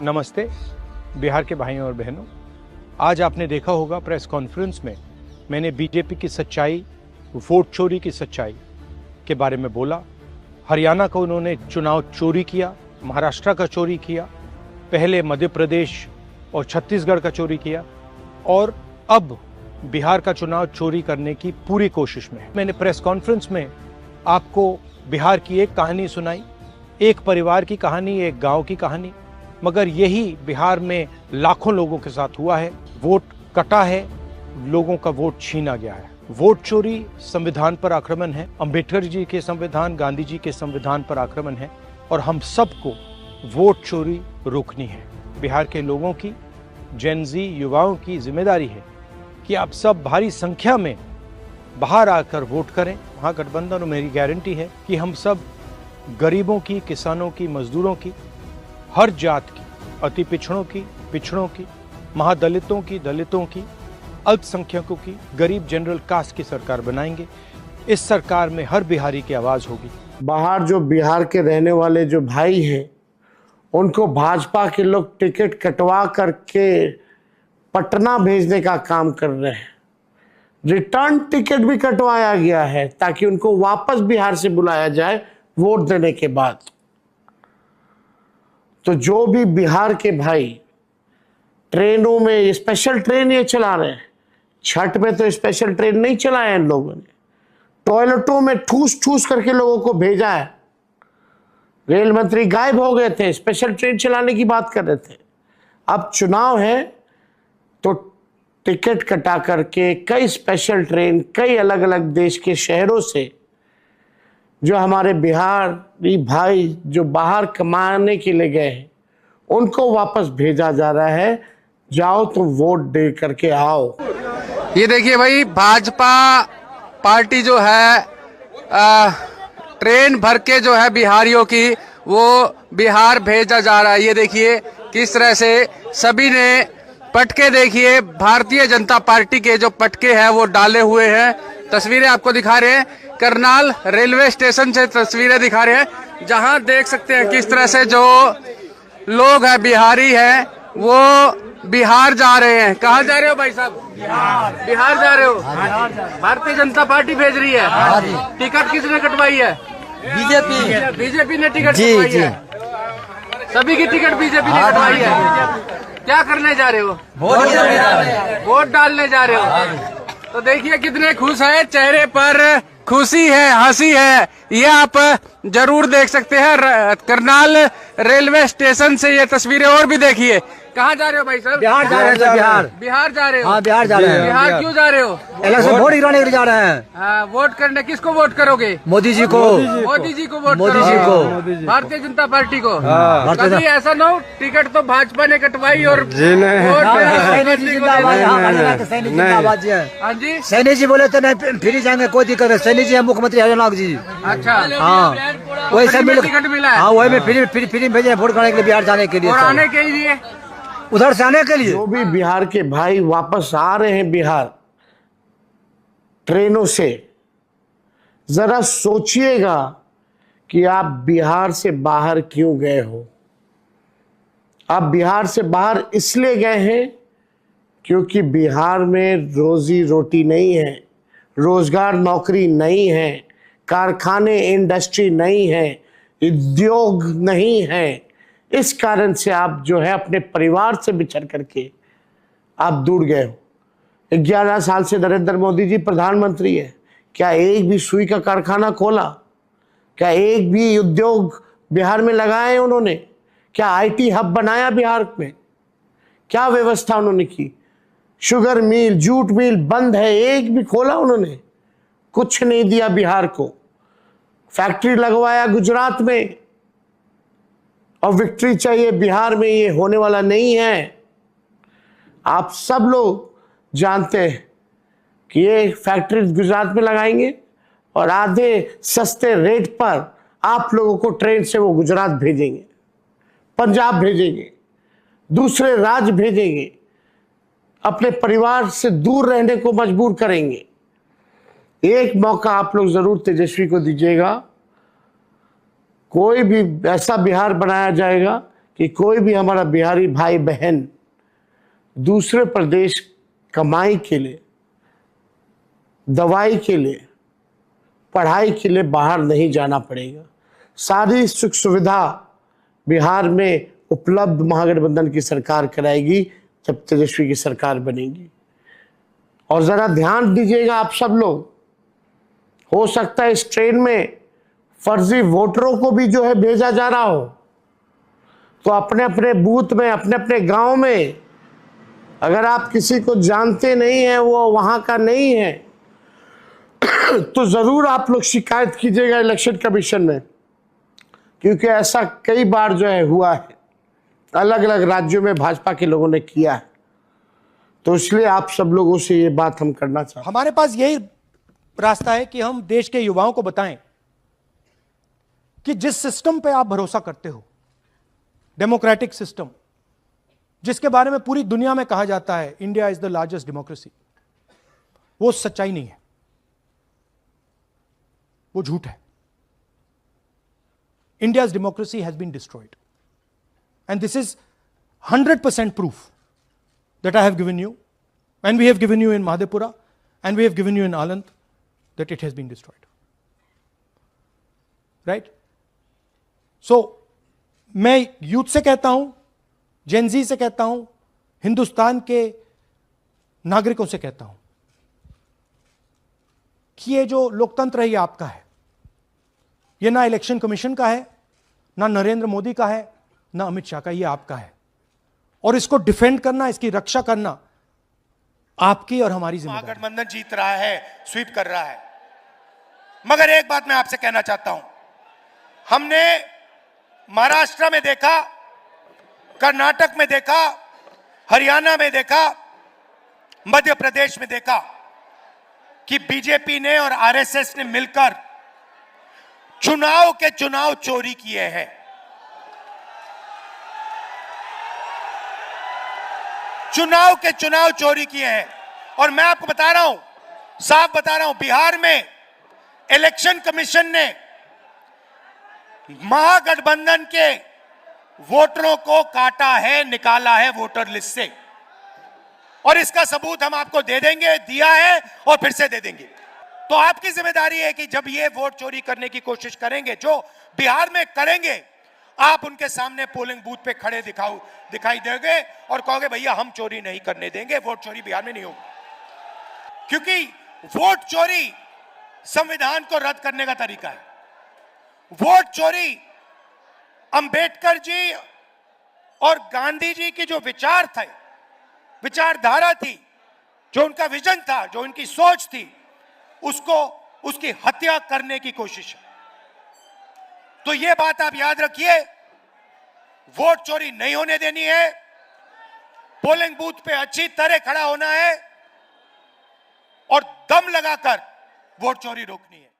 नमस्ते बिहार के भाइयों और बहनों, आज आपने देखा होगा प्रेस कॉन्फ्रेंस में मैंने बीजेपी की सच्चाई, वोट चोरी की सच्चाई के बारे में बोला। हरियाणा का उन्होंने चुनाव चोरी किया, महाराष्ट्र का चोरी किया, पहले मध्य प्रदेश और छत्तीसगढ़ का चोरी किया और अब बिहार का चुनाव चोरी करने की पूरी कोशिश में है। मैंने प्रेस कॉन्फ्रेंस में आपको बिहार की एक कहानी सुनाई, एक परिवार की कहानी, एक गांव की कहानी, मगर यही बिहार में लाखों लोगों के साथ हुआ है। वोट कटा है, लोगों का वोट छीना गया है। वोट चोरी संविधान पर आक्रमण है, अंबेडकर जी के संविधान, गांधी जी के संविधान पर आक्रमण है और हम सबको वोट चोरी रोकनी है। बिहार के लोगों की, जेन ज़ी युवाओं की जिम्मेदारी है कि आप सब भारी संख्या में बाहर आकर वोट करें। महागठबंधन और मेरी गारंटी है कि हम सब गरीबों की, किसानों की, मजदूरों की, हर जात की, अति पिछड़ों की, महादलितों की, दलितों की, अल्पसंख्यकों की, गरीब जनरल कास्ट की सरकार बनाएंगे। इस सरकार में हर बिहारी की आवाज होगी। बाहर जो बिहार के रहने वाले जो भाई हैं, उनको भाजपा के लोग टिकट कटवा करके पटना भेजने का काम कर रहे हैं। रिटर्न टिकट भी कटवाया गया है ताकि उनको वापस बिहार से बुलाया जाए वोट देने के बाद। तो जो भी बिहार के भाई ट्रेनों में, स्पेशल ट्रेन ये चला रहे हैं, छठ में तो स्पेशल ट्रेन नहीं चलाया इन लोगों ने, टॉयलेटों में ठूस ठूस करके लोगों को भेजा है। रेल मंत्री गायब हो गए थे, स्पेशल ट्रेन चलाने की बात कर रहे थे। अब चुनाव है तो टिकट कटा करके कई स्पेशल ट्रेन कई अलग अलग देश के शहरों से जो हमारे बिहारी भाई जो बाहर कमाने के लिए गए हैं, उनको वापस भेजा जा रहा है। जाओ तुम वोट दे करके आओ। ये देखिए भाई, भाजपा पार्टी जो है ट्रेन भर के जो है बिहारियों की वो बिहार भेजा जा रहा है। ये देखिए किस तरह से सभी ने पटके, देखिए भारतीय जनता पार्टी के जो पटके हैं वो डाले हुए हैं। तस्वीरें आपको दिखा रहे हैं, करनाल रेलवे स्टेशन से तस्वीरें दिखा रहे हैं, जहां देख सकते हैं किस तरह से जो लोग हैं, बिहारी हैं, वो बिहार जा रहे हैं। कहाँ जा रहे हो भाई साहब? बिहार जा रहे हो? भारतीय जनता पार्टी भेज रही है। टिकट किसने कटवाई है? बीजेपी ने टिकट कटवाई है। सभी की टिकट बीजेपी ने कटवाई है। क्या करने जा रहे हो? वोट डालने जा रहे हो। तो देखिए कितने खुश है, चेहरे पर खुशी है, हंसी है। ये आप जरूर देख सकते हैं। करनाल रेलवे स्टेशन से ये तस्वीरें और भी देखिए। कहाँ जा रहे हो भाई साहब? बिहार जा रहे हैं। बिहार जा रहे हो? हाँ, बिहार जा रहे हैं। बिहार क्यों जा रहे हो? इलेक्शन वोट गिराने के लिए जा रहे हैं। वोट करने किसको वोट करोगे? मोदी जी को। मोदी जी को वोट मोदी करोगे? जी को। भारतीय जनता पार्टी को। भारतीय कभी ऐसा ना हो टिकट तो भाजपा ने कटवाई और सैनी जी जिंदाबाद। हाँ जी, सैनी जी बोले तो नहीं फिर जाएंगे, कोई दिक्कत नहीं। सैनी जी है मुख्यमंत्री हरियाणा जी। अच्छा, हाँ, वही सब मिल टिकट मिला है। हाँ, वही में फ्री भेजे वोट करने के लिए, बिहार जाने के लिए, और आने के लिए, उधर से आने के लिए। जो भी बिहार के भाई वापस आ रहे हैं बिहार ट्रेनों से, जरा सोचिएगा कि आप बिहार से बाहर क्यों गए हो। आप बिहार से बाहर इसलिए गए हैं क्योंकि बिहार में रोजी रोटी नहीं है, रोजगार नौकरी नहीं है, कारखाने इंडस्ट्री नहीं है, उद्योग नहीं है। इस कारण से आप जो है अपने परिवार से बिछड़ करके आप दूर गए हो। 11 साल से नरेंद्र मोदी जी प्रधानमंत्री है, क्या एक भी सुई का कारखाना खोला? क्या एक भी उद्योग बिहार में लगाए उन्होंने? क्या आईटी हब बनाया बिहार में? क्या व्यवस्था उन्होंने की? शुगर मिल, जूट मिल बंद है, एक भी खोला उन्होंने? कुछ नहीं दिया बिहार को। फैक्ट्री लगवाया गुजरात में और विक्ट्री चाहिए बिहार में, ये होने वाला नहीं है। आप सब लोग जानते हैं कि ये फैक्ट्री गुजरात में लगाएंगे और आधे सस्ते रेट पर आप लोगों को ट्रेन से वो गुजरात भेजेंगे, पंजाब भेजेंगे, दूसरे राज्य भेजेंगे, अपने परिवार से दूर रहने को मजबूर करेंगे। एक मौका आप लोग जरूर तेजस्वी को दीजिएगा। कोई भी ऐसा बिहार बनाया जाएगा कि कोई भी हमारा बिहारी भाई बहन दूसरे प्रदेश कमाई के लिए, दवाई के लिए, पढ़ाई के लिए बाहर नहीं जाना पड़ेगा। सारी सुख सुविधा बिहार में उपलब्ध महागठबंधन की सरकार कराएगी जब तेजस्वी की सरकार बनेगी। और जरा ध्यान दीजिएगा आप सब लोग, हो सकता है इस ट्रेन में फर्जी वोटरों को भी जो है भेजा जा रहा हो, तो अपने अपने बूथ में, अपने अपने गांव में अगर आप किसी को जानते नहीं हैं, वो वहां का नहीं है, तो जरूर आप लोग शिकायत कीजिएगा इलेक्शन कमीशन में, क्योंकि ऐसा कई बार जो है हुआ है, अलग अलग राज्यों में भाजपा के लोगों ने किया है। तो इसलिए आप सब लोगों से ये बात हम करना चाहते हैं। हमारे पास यही रास्ता है कि हम देश के युवाओं को बताएं कि जिस सिस्टम पे आप भरोसा करते हो, डेमोक्रेटिक सिस्टम, जिसके बारे में पूरी दुनिया में कहा जाता है India is the largest democracy, वो सच्चाई नहीं है, वो झूठ है। India's democracy has been destroyed. And this is 100% proof that I have given you, and we have given you in Madhepura, and we have given you in Aland, that it has been destroyed. Right? So, मैं youth से कहता हूं, Gen Z से कहता हूं, हिंदुस्तान के नागरिकों से कहता हूं कि ये जो लोकतंत्र है ये आपका है। ये ना इलेक्शन कमीशन का है, ना नरेंद्र मोदी का है, ना अमित शाह का, ये आपका है। और इसको डिफेंड करना, इसकी रक्षा करना आपकी और हमारी जिम्मेदारी। महागठबंधन जीत रहा है, स्वीप कर रहा है। मगर एक बात मैं आपसे कहना चाहता हूं, हमने महाराष्ट्र में देखा, कर्नाटक में देखा, हरियाणा में देखा, मध्य प्रदेश में देखा कि बीजेपी ने और आरएसएस ने मिलकर चुनाव के चुनाव चोरी किए हैं। चुनाव के चुनाव चोरी किए हैं। और मैं आपको बता रहा हूं, साफ बता रहा हूं, बिहार में इलेक्शन कमीशन ने महागठबंधन के वोटरों को काटा है, निकाला है वोटर लिस्ट से, और इसका सबूत हम आपको दे देंगे, दिया है और फिर से दे देंगे। तो आपकी जिम्मेदारी है कि जब ये वोट चोरी करने की कोशिश करेंगे, जो बिहार में करेंगे, आप उनके सामने पोलिंग बूथ पे खड़े दिखाई देंगे और कहोगे भैया हम चोरी नहीं करने देंगे, वोट चोरी बिहार में नहीं होगी। क्योंकि वोट चोरी संविधान को रद्द करने का तरीका है। वोट चोरी अंबेडकर जी और गांधी जी की जो विचार थे, विचारधारा थी, जो उनका विजन था, जो उनकी सोच थी, उसको, उसकी हत्या करने की कोशिश है। तो यह बात आप याद रखिए, वोट चोरी नहीं होने देनी है, पोलिंग बूथ पे अच्छी तरह खड़ा होना है और दम लगाकर वोट चोरी रोकनी है।